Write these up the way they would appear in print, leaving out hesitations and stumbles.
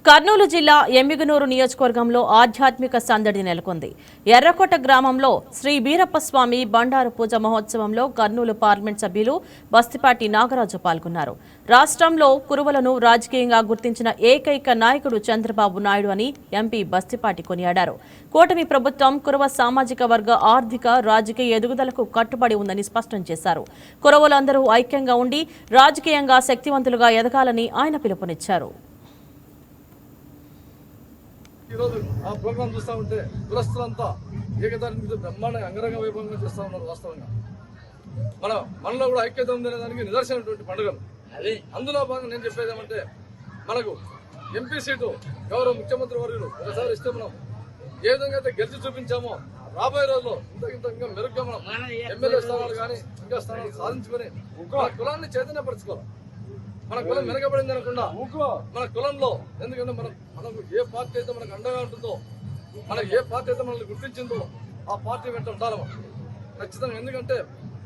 కర్నూలు జిల్లా ఎమ్మిగనూరు నియోజకవర్గంలో ఆధ్యాత్మిక సందడి నెలకొంది. ఎర్రకోట గ్రామంలో శ్రీ వీరప్పస్వామి బండారు పూజ మహోత్సవంలో కర్నూలు పార్లమెంట్ సభ్యులు బస్తిపాటి నాగరాజు పాల్గొన్నారు. రాష్ట్రంలో కురువలను రాజకీయంగా గుర్తించిన ఏకైక నాయకుడు చంద్రబాబు నాయుడు అని ఎంపీ బస్తిపాటి కొనియాడారు. కూటమి ప్రభుత్వం కురువ సామాజిక వర్గ ఆర్థిక రాజకీయ ఎదుగుదలకు కట్టుబడి ఉందని స్పష్టం చేశారు. కురువలందరూ ఐక్యంగా ఉండి రాజకీయంగా శక్తివంతులుగా ఎదగాలని ఆయన పిలుపునిచ్చారు. ఈ రోజు ఆ ప్రోగ్రాం చూస్తా ఉంటే కులస్తులంతా ఏకదాని మీద బ్రహ్మాండంగా అంగరంగ వైభవంగా చేస్తా ఉన్నారు. వాస్తవంగా మనలో కూడా ఐక్యత ఉందనే దానికి నిదర్శనటువంటి పండుగలు. అందులో భాగంగా నేను చెప్పేది ఏమంటే, మనకు ఎంపీ సీటు గౌరవ ముఖ్యమంత్రి వర్యులు ఒకసారి ఇస్తే మనం ఏ విధంగా అయితే గెలిచి చూపించామో రాబోయే రోజుల్లో ఇంకా మెరుగ్గా మనం ఎమ్మెల్యే స్థానాలు కానీ ఇంకా స్థానాలు సాధించుకొని మన కులాన్ని చైతన్యపరచుకోవాలి. మన కులం వెనకబడింది అనకుండా మన కులంలో, ఎందుకంటే మనకు ఏ పార్టీ అయితే మనకు అండగా ఉంటుందో, మనకు ఏ పార్టీ అయితే మనల్ని గుర్తించిందో ఆ పార్టీ వెంట ఉండాలి మనం ఖచ్చితంగా. ఎందుకంటే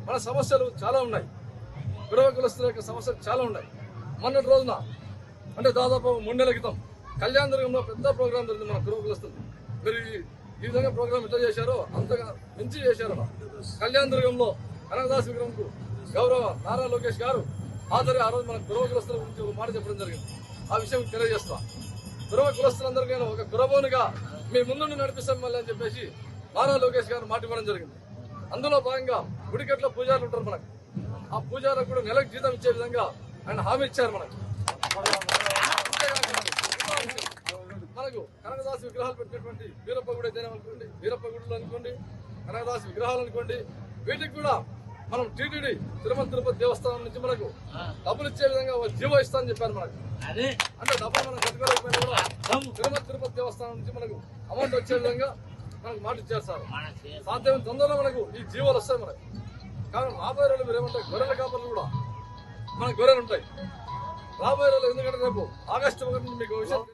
మన సమస్యలు చాలా ఉన్నాయి, కురవ కులస్తుల యొక్క సమస్యలు చాలా ఉన్నాయి. మొన్నటి రోజున అంటే దాదాపు 3 నెలల క్రితం కళ్యాణదుర్గంలో పెద్ద ప్రోగ్రాం జరిగింది మన కురవ కులస్తులు. మీరు ఈ విధంగా ప్రోగ్రాం ఎట్లా చేశారో అంతగా మించి చేశారు. కళ్యాణదుర్గంలో కనకదాస్ విగ్రహంకు గౌరవ నారా లోకేష్ గారు హాజరు ఆ రోజు మన కురవ కులస్తుల గురించి ఒక మాట చెప్పడం జరిగింది. ఆ విషయం తెలియజేస్తా. కురవ కులస్తులందరికీ ఒక కురవోనిగా మీ ముందు నడిపిస్తాం మళ్ళీ అని చెప్పేసి నారా లోకేష్ గారు మాట ఇవ్వడం జరిగింది. అందులో భాగంగా గుడికట్ల పూజారులు ఉంటారు మనకు. ఆ పూజారులకు కూడా నెలకు జీతం ఇచ్చే విధంగా ఆయన హామీ ఇచ్చారు మనకు. మనకు కనకదాసు విగ్రహాలు పెట్టినటువంటి వీరప్ప గుడి అయితేనే అనుకోండి, వీరప్ప గుడులు అనుకోండి, కనకదాసు విగ్రహాలు అనుకోండి, వీటికి కూడా మనం టీటీడీ తిరుపతి దేవస్థానం నుంచి మనకు డబ్బులు ఇచ్చే విధంగా జీవో ఇస్తా అని చెప్పారు మనకు. అంటే డబ్బులు మనం కట్టుకోలేకపోయినా కూడా తిరుపతి దేవస్థానం నుంచి మనకు అమౌంట్ వచ్చే విధంగా మనకు మాట ఇచ్చారు సార్. సాధ్యమైన తొందరలో మనకు ఈ జీవోలు వస్తాయి మనకు. కానీ రాబోయే రోజులు మీరు ఏమంటారు, గొర్రెల కాపర్లు కూడా మనకు గొర్రెలు ఉంటాయి రాబోయే రోజులు. ఎందుకంటే రేపు ఆగస్టు 1 మీకు విషయం